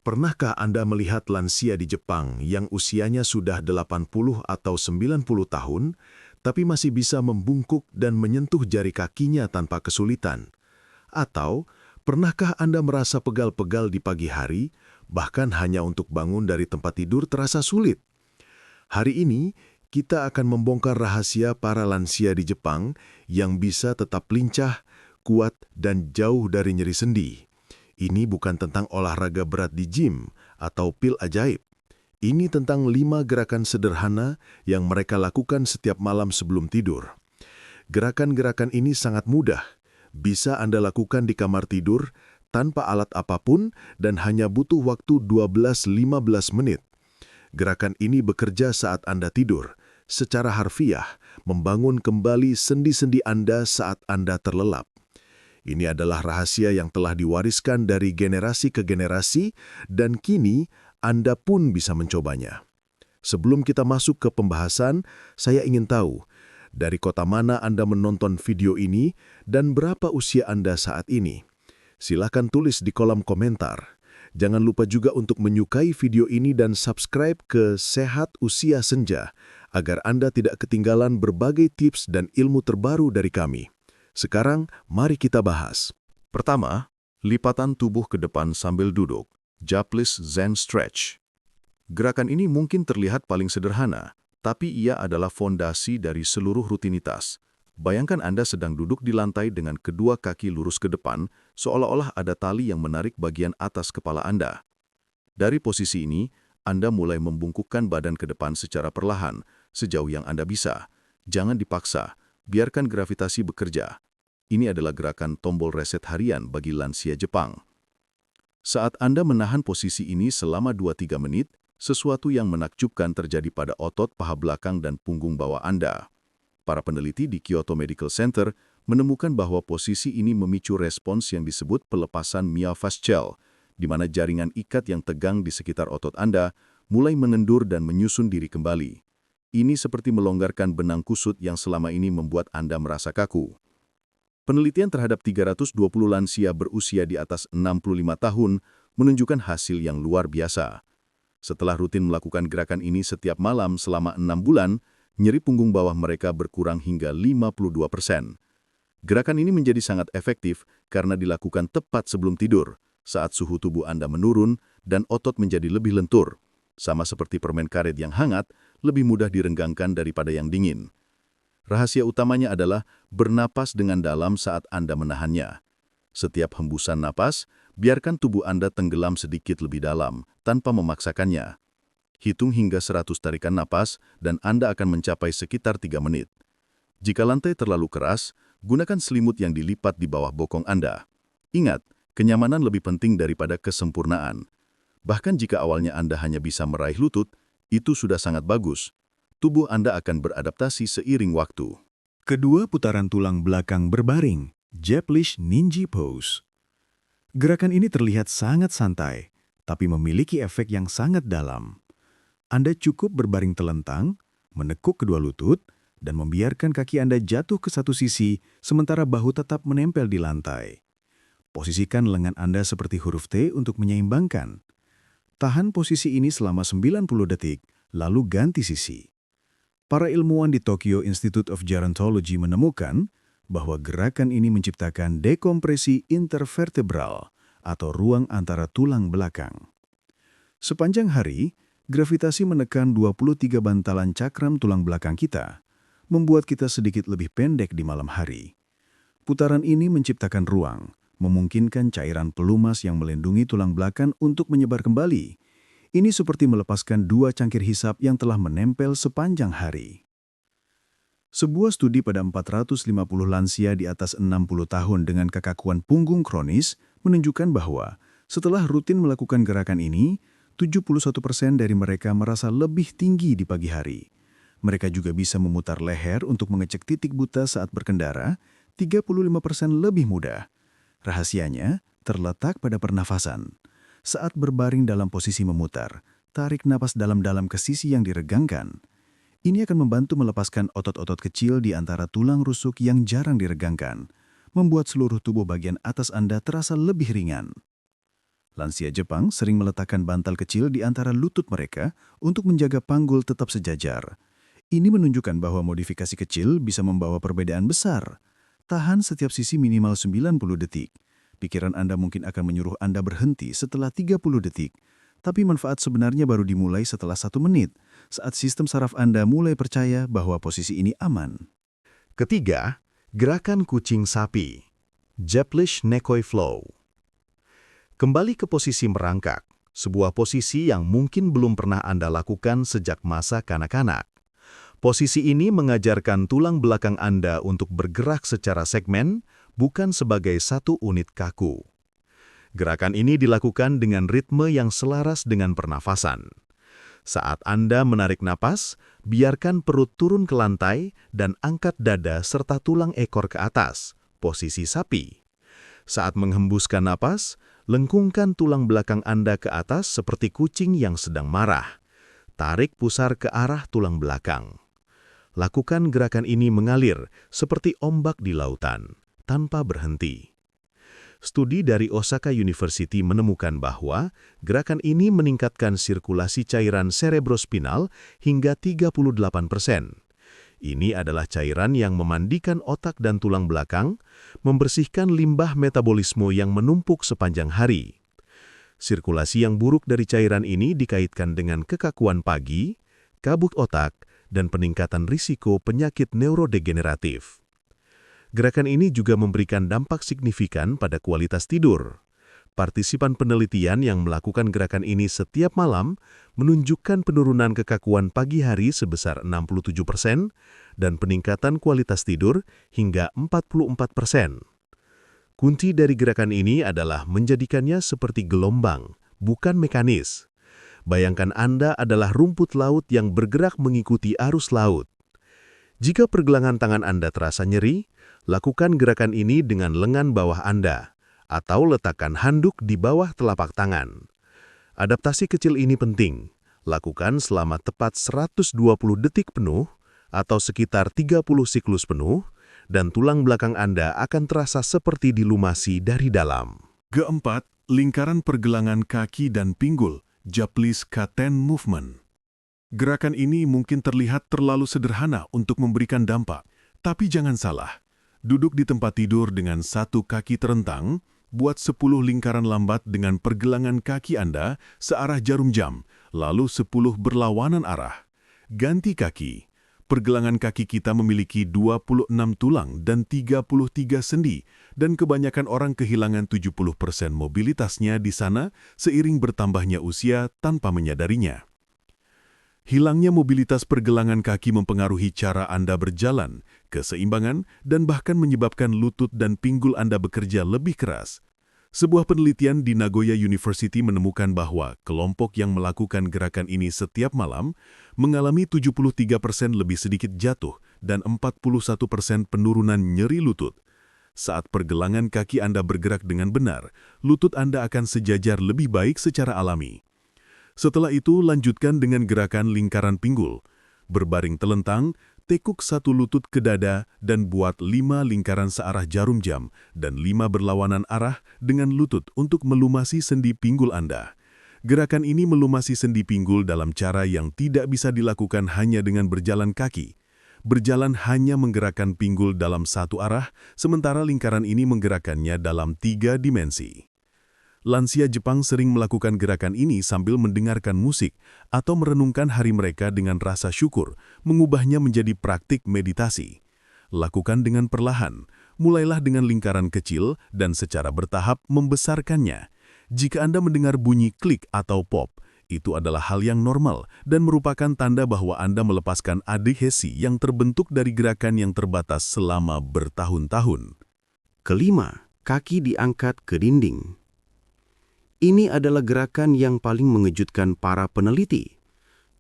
Pernahkah Anda melihat lansia di Jepang yang usianya sudah 80 atau 90 tahun, tapi masih bisa membungkuk dan menyentuh jari kakinya tanpa kesulitan? Atau, pernahkah Anda merasa pegal-pegal di pagi hari, bahkan hanya untuk bangun dari tempat tidur terasa sulit? Hari ini, kita akan membongkar rahasia para lansia di Jepang yang bisa tetap lincah, kuat, dan jauh dari nyeri sendi. Ini bukan tentang olahraga berat di gym atau pil ajaib. Ini tentang 5 gerakan sederhana yang mereka lakukan setiap malam sebelum tidur. Gerakan-gerakan ini sangat mudah. Bisa Anda lakukan di kamar tidur tanpa alat apapun dan hanya butuh waktu 12-15 menit. Gerakan ini bekerja saat Anda tidur, secara harfiah, membangun kembali sendi-sendi Anda saat Anda terlelap. Ini adalah rahasia yang telah diwariskan dari generasi ke generasi dan kini Anda pun bisa mencobanya. Sebelum kita masuk ke pembahasan, saya ingin tahu, dari kota mana Anda menonton video ini dan berapa usia Anda saat ini? Silakan tulis di kolom komentar. Jangan lupa juga untuk menyukai video ini dan subscribe ke Sehat Usia Senja, agar Anda tidak ketinggalan berbagai tips dan ilmu terbaru dari kami. Sekarang, mari kita bahas. Pertama, lipatan tubuh ke depan sambil duduk, Japanese Zen Stretch. Gerakan ini mungkin terlihat paling sederhana, tapi ia adalah fondasi dari seluruh rutinitas. Bayangkan Anda sedang duduk di lantai dengan kedua kaki lurus ke depan, seolah-olah ada tali yang menarik bagian atas kepala Anda. Dari posisi ini, Anda mulai membungkukkan badan ke depan secara perlahan, sejauh yang Anda bisa. Jangan dipaksa, biarkan gravitasi bekerja. Ini adalah gerakan tombol reset harian bagi lansia Jepang. Saat Anda menahan posisi ini selama 2-3 menit, sesuatu yang menakjubkan terjadi pada otot paha belakang dan punggung bawah Anda. Para peneliti di Kyoto Medical Center menemukan bahwa posisi ini memicu respons yang disebut pelepasan myofascial, di mana jaringan ikat yang tegang di sekitar otot Anda mulai mengendur dan menyusun diri kembali. Ini seperti melonggarkan benang kusut yang selama ini membuat Anda merasa kaku. Penelitian terhadap 320 lansia berusia di atas 65 tahun menunjukkan hasil yang luar biasa. Setelah rutin melakukan gerakan ini setiap malam selama 6 bulan, nyeri punggung bawah mereka berkurang hingga 52%. Gerakan ini menjadi sangat efektif karena dilakukan tepat sebelum tidur, saat suhu tubuh Anda menurun dan otot menjadi lebih lentur. Sama seperti permen karet yang hangat, lebih mudah direnggangkan daripada yang dingin. Rahasia utamanya adalah bernapas dengan dalam saat Anda menahannya. Setiap hembusan napas, biarkan tubuh Anda tenggelam sedikit lebih dalam, tanpa memaksakannya. Hitung hingga 100 tarikan napas, dan Anda akan mencapai sekitar 3 menit. Jika lantai terlalu keras, gunakan selimut yang dilipat di bawah bokong Anda. Ingat, kenyamanan lebih penting daripada kesempurnaan. Bahkan jika awalnya Anda hanya bisa meraih lutut, itu sudah sangat bagus. Tubuh Anda akan beradaptasi seiring waktu. Kedua putaran tulang belakang berbaring, Japanese Ninja Pose. Gerakan ini terlihat sangat santai, tapi memiliki efek yang sangat dalam. Anda cukup berbaring telentang, menekuk kedua lutut, dan membiarkan kaki Anda jatuh ke satu sisi, sementara bahu tetap menempel di lantai. Posisikan lengan Anda seperti huruf T untuk menyeimbangkan. Tahan posisi ini selama 90 detik, lalu ganti sisi. Para ilmuwan di Tokyo Institute of Gerontology menemukan bahwa gerakan ini menciptakan dekompresi intervertebral atau ruang antara tulang belakang. Sepanjang hari, gravitasi menekan 23 bantalan cakram tulang belakang kita, membuat kita sedikit lebih pendek di malam hari. Putaran ini menciptakan ruang, memungkinkan cairan pelumas yang melindungi tulang belakang untuk menyebar kembali. Ini seperti melepaskan 2 cangkir hisap yang telah menempel sepanjang hari. Sebuah studi pada 450 lansia di atas 60 tahun dengan kekakuan punggung kronis menunjukkan bahwa setelah rutin melakukan gerakan ini, 71% dari mereka merasa lebih tinggi di pagi hari. Mereka juga bisa memutar leher untuk mengecek titik buta saat berkendara, 35% lebih mudah. Rahasianya terletak pada pernafasan. Saat berbaring dalam posisi memutar, tarik napas dalam-dalam ke sisi yang diregangkan. Ini akan membantu melepaskan otot-otot kecil di antara tulang rusuk yang jarang diregangkan, membuat seluruh tubuh bagian atas Anda terasa lebih ringan. Lansia Jepang sering meletakkan bantal kecil di antara lutut mereka untuk menjaga panggul tetap sejajar. Ini menunjukkan bahwa modifikasi kecil bisa membawa perbedaan besar. Tahan setiap sisi minimal 90 detik. Pikiran Anda mungkin akan menyuruh Anda berhenti setelah 30 detik. Tapi manfaat sebenarnya baru dimulai setelah 1 menit, saat sistem saraf Anda mulai percaya bahwa posisi ini aman. Ketiga, gerakan kucing sapi. Japlish Nekoi Flow. Kembali ke posisi merangkak, sebuah posisi yang mungkin belum pernah Anda lakukan sejak masa kanak-kanak. Posisi ini mengajarkan tulang belakang Anda untuk bergerak secara segmen, bukan sebagai satu unit kaku. Gerakan ini dilakukan dengan ritme yang selaras dengan pernafasan. Saat Anda menarik napas, biarkan perut turun ke lantai dan angkat dada serta tulang ekor ke atas, posisi sapi. Saat menghembuskan napas, lengkungkan tulang belakang Anda ke atas seperti kucing yang sedang marah. Tarik pusar ke arah tulang belakang. Lakukan gerakan ini mengalir seperti ombak di lautan, tanpa berhenti. Studi dari Osaka University menemukan bahwa gerakan ini meningkatkan sirkulasi cairan cerebrospinal hingga 38%. Ini adalah cairan yang memandikan otak dan tulang belakang, membersihkan limbah metabolisme yang menumpuk sepanjang hari. Sirkulasi yang buruk dari cairan ini dikaitkan dengan kekakuan pagi, kabut otak, dan peningkatan risiko penyakit neurodegeneratif. Gerakan ini juga memberikan dampak signifikan pada kualitas tidur. Partisipan penelitian yang melakukan gerakan ini setiap malam menunjukkan penurunan kekakuan pagi hari sebesar 67% dan peningkatan kualitas tidur hingga 44%. Kunci dari gerakan ini adalah menjadikannya seperti gelombang, bukan mekanis. Bayangkan Anda adalah rumput laut yang bergerak mengikuti arus laut. Jika pergelangan tangan Anda terasa nyeri, lakukan gerakan ini dengan lengan bawah Anda, atau letakkan handuk di bawah telapak tangan. Adaptasi kecil ini penting. Lakukan selama tepat 120 detik penuh, atau sekitar 30 siklus penuh, dan tulang belakang Anda akan terasa seperti dilumasi dari dalam. Keempat, lingkaran pergelangan kaki dan pinggul, Japlish K10 Movement. Gerakan ini mungkin terlihat terlalu sederhana untuk memberikan dampak, tapi jangan salah. Duduk di tempat tidur dengan satu kaki terentang, buat 10 lingkaran lambat dengan pergelangan kaki Anda searah jarum jam, lalu 10 berlawanan arah. Ganti kaki. Pergelangan kaki kita memiliki 26 tulang dan 33 sendi, dan kebanyakan orang kehilangan 70% mobilitasnya di sana seiring bertambahnya usia tanpa menyadarinya. Hilangnya mobilitas pergelangan kaki mempengaruhi cara Anda berjalan, keseimbangan, dan bahkan menyebabkan lutut dan pinggul Anda bekerja lebih keras. Sebuah penelitian di Nagoya University menemukan bahwa kelompok yang melakukan gerakan ini setiap malam mengalami 73% lebih sedikit jatuh dan 41% penurunan nyeri lutut. Saat pergelangan kaki Anda bergerak dengan benar, lutut Anda akan sejajar lebih baik secara alami. Setelah itu, lanjutkan dengan gerakan lingkaran pinggul. Berbaring telentang, tekuk satu lutut ke dada dan buat 5 lingkaran searah jarum jam dan 5 berlawanan arah dengan lutut untuk melumasi sendi pinggul Anda. Gerakan ini melumasi sendi pinggul dalam cara yang tidak bisa dilakukan hanya dengan berjalan kaki. Berjalan hanya menggerakkan pinggul dalam satu arah, sementara lingkaran ini menggerakkannya dalam 3 dimensi. Lansia Jepang sering melakukan gerakan ini sambil mendengarkan musik atau merenungkan hari mereka dengan rasa syukur, mengubahnya menjadi praktik meditasi. Lakukan dengan perlahan, mulailah dengan lingkaran kecil dan secara bertahap membesarkannya. Jika Anda mendengar bunyi klik atau pop, itu adalah hal yang normal dan merupakan tanda bahwa Anda melepaskan adhesi yang terbentuk dari gerakan yang terbatas selama bertahun-tahun. Kelima, kaki diangkat ke dinding. Ini adalah gerakan yang paling mengejutkan para peneliti.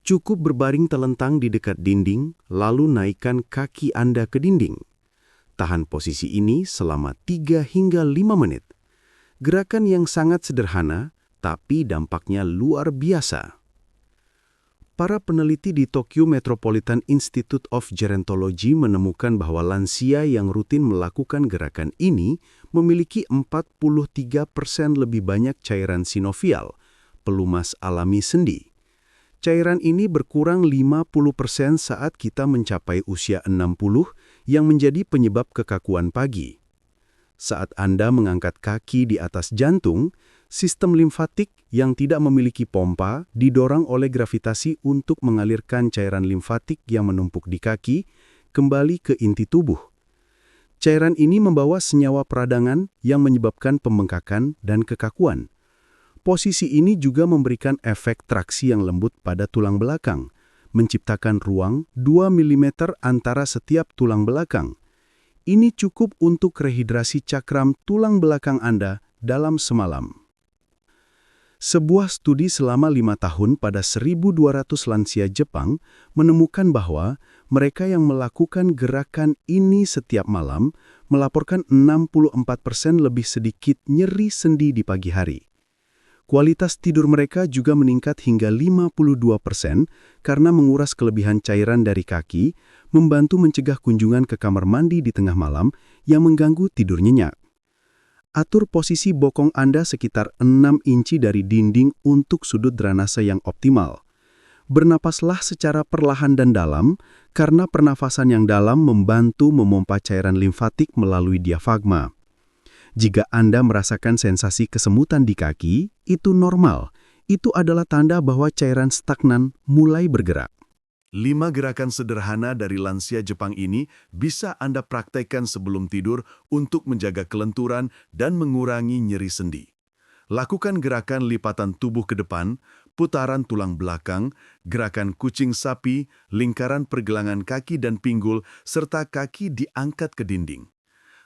Cukup berbaring telentang di dekat dinding, lalu naikkan kaki Anda ke dinding. Tahan posisi ini selama 3 hingga 5 menit. Gerakan yang sangat sederhana, tapi dampaknya luar biasa. Para peneliti di Tokyo Metropolitan Institute of Gerontology menemukan bahwa lansia yang rutin melakukan gerakan ini memiliki 43% lebih banyak cairan sinovial, pelumas alami sendi. Cairan ini berkurang 50% saat kita mencapai usia 60 yang menjadi penyebab kekakuan pagi. Saat Anda mengangkat kaki di atas jantung, sistem limfatik yang tidak memiliki pompa didorong oleh gravitasi untuk mengalirkan cairan limfatik yang menumpuk di kaki kembali ke inti tubuh. Cairan ini membawa senyawa peradangan yang menyebabkan pembengkakan dan kekakuan. Posisi ini juga memberikan efek traksi yang lembut pada tulang belakang, menciptakan ruang 2 mm antara setiap tulang belakang. Ini cukup untuk rehidrasi cakram tulang belakang Anda dalam semalam. Sebuah studi selama 5 tahun pada 1.200 lansia Jepang menemukan bahwa mereka yang melakukan gerakan ini setiap malam melaporkan 64% lebih sedikit nyeri sendi di pagi hari. Kualitas tidur mereka juga meningkat hingga 52% karena menguras kelebihan cairan dari kaki, membantu mencegah kunjungan ke kamar mandi di tengah malam yang mengganggu tidur nyenyak. Atur posisi bokong Anda sekitar 6 inci dari dinding untuk sudut drainase yang optimal. Bernapaslah secara perlahan dan dalam, karena pernafasan yang dalam membantu memompa cairan limfatik melalui diafragma. Jika Anda merasakan sensasi kesemutan di kaki, itu normal. Itu adalah tanda bahwa cairan stagnan mulai bergerak. 5 gerakan sederhana dari lansia Jepang ini bisa Anda praktekkan sebelum tidur untuk menjaga kelenturan dan mengurangi nyeri sendi. Lakukan gerakan lipatan tubuh ke depan, putaran tulang belakang, gerakan kucing sapi, lingkaran pergelangan kaki dan pinggul, serta kaki diangkat ke dinding.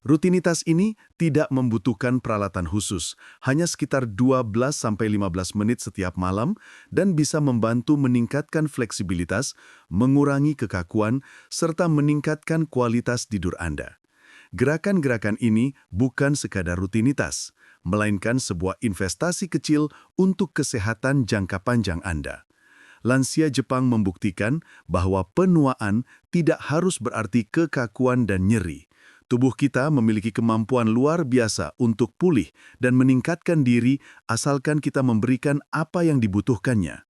Rutinitas ini tidak membutuhkan peralatan khusus, hanya sekitar 12-15 menit setiap malam dan bisa membantu meningkatkan fleksibilitas, mengurangi kekakuan, serta meningkatkan kualitas tidur Anda. Gerakan-gerakan ini bukan sekadar rutinitas, melainkan sebuah investasi kecil untuk kesehatan jangka panjang Anda. Lansia Jepang membuktikan bahwa penuaan tidak harus berarti kekakuan dan nyeri. Tubuh kita memiliki kemampuan luar biasa untuk pulih dan meningkatkan diri asalkan kita memberikan apa yang dibutuhkannya.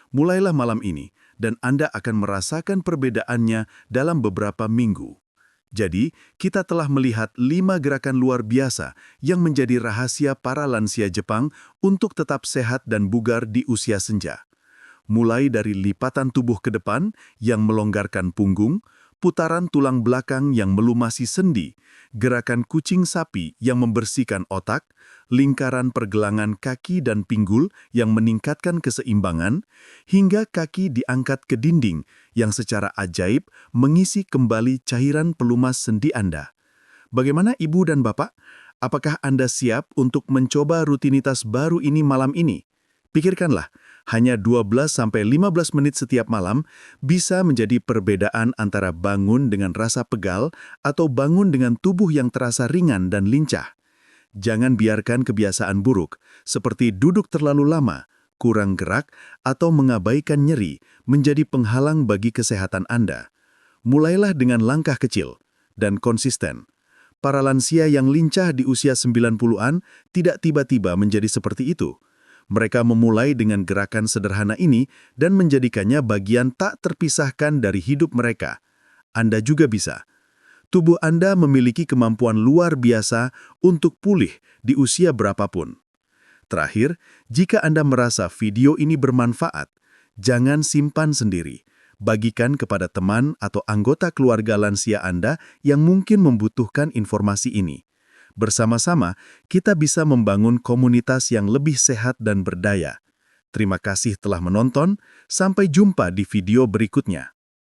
Mulailah malam ini, dan Anda akan merasakan perbedaannya dalam beberapa minggu. Jadi, kita telah melihat 5 gerakan luar biasa yang menjadi rahasia para lansia Jepang untuk tetap sehat dan bugar di usia senja. Mulai dari lipatan tubuh ke depan yang melonggarkan punggung, putaran tulang belakang yang melumasi sendi, gerakan kucing sapi yang membersihkan otak, lingkaran pergelangan kaki dan pinggul yang meningkatkan keseimbangan, hingga kaki diangkat ke dinding yang secara ajaib mengisi kembali cairan pelumas sendi Anda. Bagaimana Ibu dan Bapak? Apakah Anda siap untuk mencoba rutinitas baru ini malam ini? Pikirkanlah, hanya 12-15 menit setiap malam bisa menjadi perbedaan antara bangun dengan rasa pegal atau bangun dengan tubuh yang terasa ringan dan lincah. Jangan biarkan kebiasaan buruk, seperti duduk terlalu lama, kurang gerak, atau mengabaikan nyeri, menjadi penghalang bagi kesehatan Anda. Mulailah dengan langkah kecil dan konsisten. Para lansia yang lincah di usia 90-an tidak tiba-tiba menjadi seperti itu. Mereka memulai dengan gerakan sederhana ini dan menjadikannya bagian tak terpisahkan dari hidup mereka. Anda juga bisa. Tubuh Anda memiliki kemampuan luar biasa untuk pulih di usia berapapun. Terakhir, jika Anda merasa video ini bermanfaat, jangan simpan sendiri. Bagikan kepada teman atau anggota keluarga lansia Anda yang mungkin membutuhkan informasi ini. Bersama-sama, kita bisa membangun komunitas yang lebih sehat dan berdaya. Terima kasih telah menonton, sampai jumpa di video berikutnya.